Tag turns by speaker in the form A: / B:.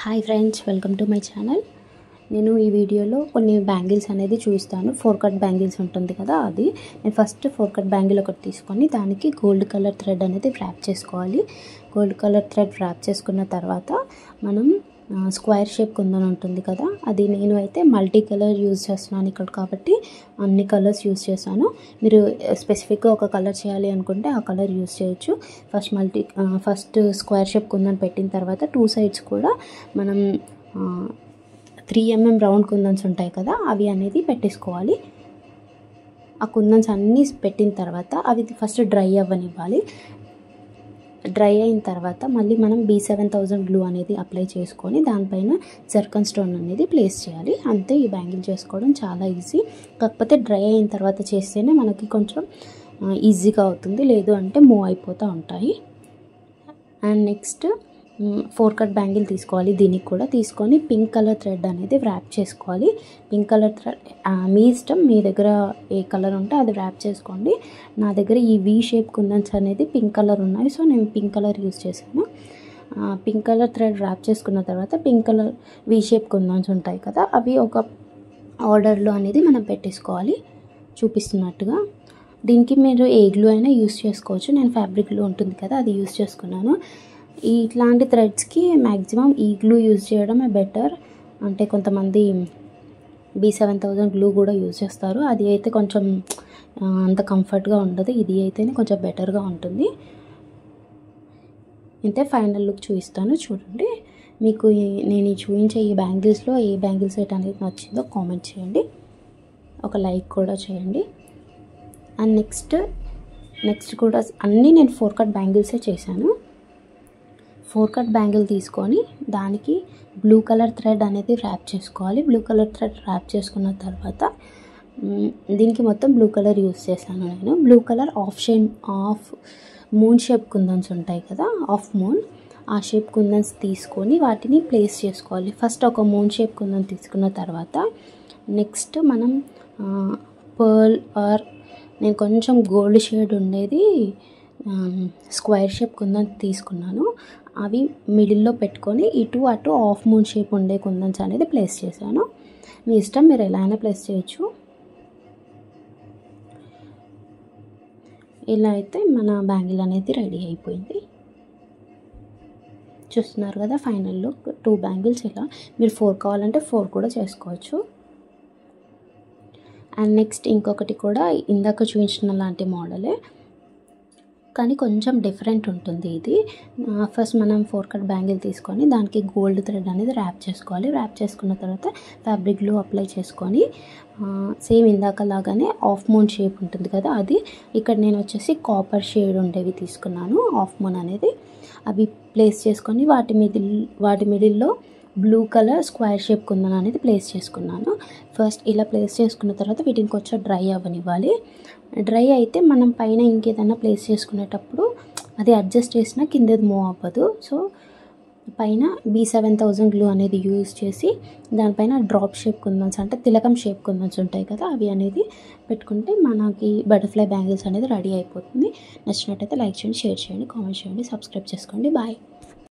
A: Hi friends, welcome to my channel. నేను ఈ వీడియోలో కొన్ని బ్యాంగిల్స్ అనేది చూస్తాను. 4 కట్ బ్యాంగిల్స్ ఉంటుంది కదా, అది నేను ఫస్ట్ 4 కట్ బ్యాంగిల్ ఒకటి తీసుకొని దానికి గోల్డ్ కలర్ థ్రెడ్ అనేది ర్యాప్ చేసుకోవాలి. గోల్డ్ కలర్ థ్రెడ్ ర్యాప్ చేసుకున్న తర్వాత మనం స్క్వేర్ షేప్ కుందన్ ఉంటుంది కదా, అది నేను అయితే మల్టీ కలర్ యూజ్ చేస్తున్నాను ఇక్కడ కాబట్టి అన్ని కలర్స్ యూజ్ చేశాను. మీరు స్పెసిఫిక్గా ఒక కలర్ చేయాలి అనుకుంటే ఆ కలర్ యూజ్ చేయొచ్చు. ఫస్ట్ స్క్వేర్ షేప్ కుందన్ పెట్టిన తర్వాత 2 సైడ్స్ కూడా మనం 3 mm రౌండ్ కుందన్స్ ఉంటాయి కదా, అవి అనేది పెట్టేసుకోవాలి. ఆ కుందన్స్ అన్నీ పెట్టిన తర్వాత అవి ఫస్ట్ డ్రై అవ్వనివ్వాలి. డ్రై అయిన తర్వాత మళ్ళీ మనం B7000 గ్లూ అనేది అప్లై చేసుకొని దానిపైన జర్కన్ స్టోన్ అనేది ప్లేస్ చేయాలి. అంతే, ఈ బ్యాంగిల్ చేసుకోవడం చాలా ఈజీ. కాకపోతే డ్రై అయిన తర్వాత చేస్తేనే మనకి కొంచెం ఈజీగా అవుతుంది, లేదు అంటే మూవ్ అయిపోతూ ఉంటాయి. అండ్ నెక్స్ట్ 4 కట్ బ్యాంగిల్ తీసుకోవాలి. దీనికి కూడా తీసుకొని పింక్ కలర్ థ్రెడ్ అనేది ర్యాప్ చేసుకోవాలి. పింక్ కలర్ థ్రెడ్ మీ ఇష్టం, మీ దగ్గర ఏ కలర్ ఉంటే అది ర్యాప్ చేసుకోండి. నా దగ్గర ఈ V షేప్ కుందన్స్ అనేది పింక్ కలర్ ఉన్నాయి, సో నేను పింక్ కలర్ యూజ్ చేశాను. పింక్ కలర్ థ్రెడ్ ర్యాప్ చేసుకున్న తర్వాత pink colour V shape kundans ఉంటాయి కదా, అవి ఒక ఆర్డర్లో అనేది మనం పెట్టేసుకోవాలి చూపిస్తున్నట్టుగా. దీనికి మీరు ఏ గ్లూ అయినా యూజ్ చేసుకోవచ్చు. నేను ఫ్యాబ్రిక్ గ్లూ ఉంటుంది కదా, అది యూజ్ చేసుకున్నాను. ఇట్లాంటి థ్రెడ్స్కి మ్యాక్సిమం ఈ గ్లూ యూజ్ చేయడమే బెటర్. అంటే కొంతమంది B7000 గ్లూ కూడా యూజ్ చేస్తారు, అది అయితే కొంచెం అంత కంఫర్ట్గా ఉండదు. ఇది అయితేనే కొంచెం బెటర్గా ఉంటుంది. ఇంతే, ఫైనల్ లుక్ చూపిస్తాను చూడండి. మీకు నేను చూపించే ఈ బ్యాంగిల్స్లో ఏ బ్యాంగిల్ సెట్ అనేది నచ్చిందో కామెంట్ చేయండి, ఒక లైక్ కూడా చేయండి. అండ్ నెక్స్ట్ కూడా అన్నీ నేను 4 కట్ బ్యాంగిల్సే చేశాను. 4 కట్ బ్యాంగిల్ తీసుకొని దానికి బ్లూ కలర్ థ్రెడ్ అనేది ర్యాప్ చేసుకోవాలి. బ్లూ కలర్ థ్రెడ్ ర్యాప్ చేసుకున్న తర్వాత దీనికి మొత్తం బ్లూ కలర్ యూజ్ చేశాను నేను. Blue colour half moon shape kundans ఉంటాయి కదా, ఆఫ్ మూన్, ఆ షేప్ కుందన్స్ తీసుకొని వాటిని ప్లేస్ చేసుకోవాలి. ఫస్ట్ ఒక మూన్ షేప్ కుందన్ తీసుకున్న తర్వాత నెక్స్ట్ మనం పర్ల్ నేను కొంచెం గోల్డ్ షేడ్ ఉండేది స్క్వేర్ షేప్ కుందన్ తీసుకున్నాను. అవి మిడిల్లో పెట్టుకొని ఇటు అటు ఆఫ్ మూన్ షేప్ ఉండే కుందన్స్ అనేది ప్లేస్ చేశాను. మీ ఇష్టం, మీరు ఎలా అయినా ప్లేస్ చేయొచ్చు. ఇలా అయితే మన బ్యాంగిల్ అనేది రెడీ అయిపోయింది. చూస్తున్నారు కదా, ఫైనల్లో 2 బ్యాంగిల్స్. ఇలా మీరు 4 కావాలంటే 4 కూడా చేసుకోవచ్చు. అండ్ నెక్స్ట్ ఇంకొకటి కూడా ఇందాక చూపించిన లాంటి మోడలే, కానీ కొంచెం డిఫరెంట్ ఉంటుంది ఇది. ఫస్ట్ మనం 4 కట్ బ్యాంగిల్ తీసుకొని దానికి గోల్డ్ థ్రెడ్ అనేది ర్యాప్ చేసుకోవాలి. ర్యాప్ చేసుకున్న తర్వాత ఫ్యాబ్రిక్ గ్లూ అప్లై చేసుకొని సేమ్ ఇందాక లాగానే ఆఫ్ మూన్ షేప్ ఉంటుంది కదా, అది ఇక్కడ నేను వచ్చేసి కాపర్ షేడ్ ఉండేవి తీసుకున్నాను, ఆఫ్ మూన్ అనేది. అవి ప్లేస్ చేసుకొని వాటి మిడిల్లో blue colour square shape kundan అనేది ప్లేస్ చేసుకున్నాను. ఫస్ట్ ఇలా ప్లేస్ చేసుకున్న తర్వాత వీటిని కొంచెం డ్రై అవ్వనివ్వాలి. డ్రై అయితే మనం పైన ఇంకేదైనా ప్లేస్ చేసుకునేటప్పుడు అది అడ్జస్ట్ చేసినా కిందది మూవ్ అవ్వదు. సో పైన B7000 గ్లూ అనేది యూజ్ చేసి దానిపైన డ్రాప్ షేప్ కుందన్స్, అంటే తిలకం షేప్ కుందన్స్ ఉంటాయి కదా, అవి అనేది పెట్టుకుంటే మనకి బటర్ఫ్లై బ్యాంగిల్స్ అనేది రెడీ అయిపోతుంది. నచ్చినట్టయితే లైక్ చేయండి, షేర్ చేయండి, కామెంట్ చేయండి, సబ్స్క్రైబ్ చేసుకోండి. బాయ్.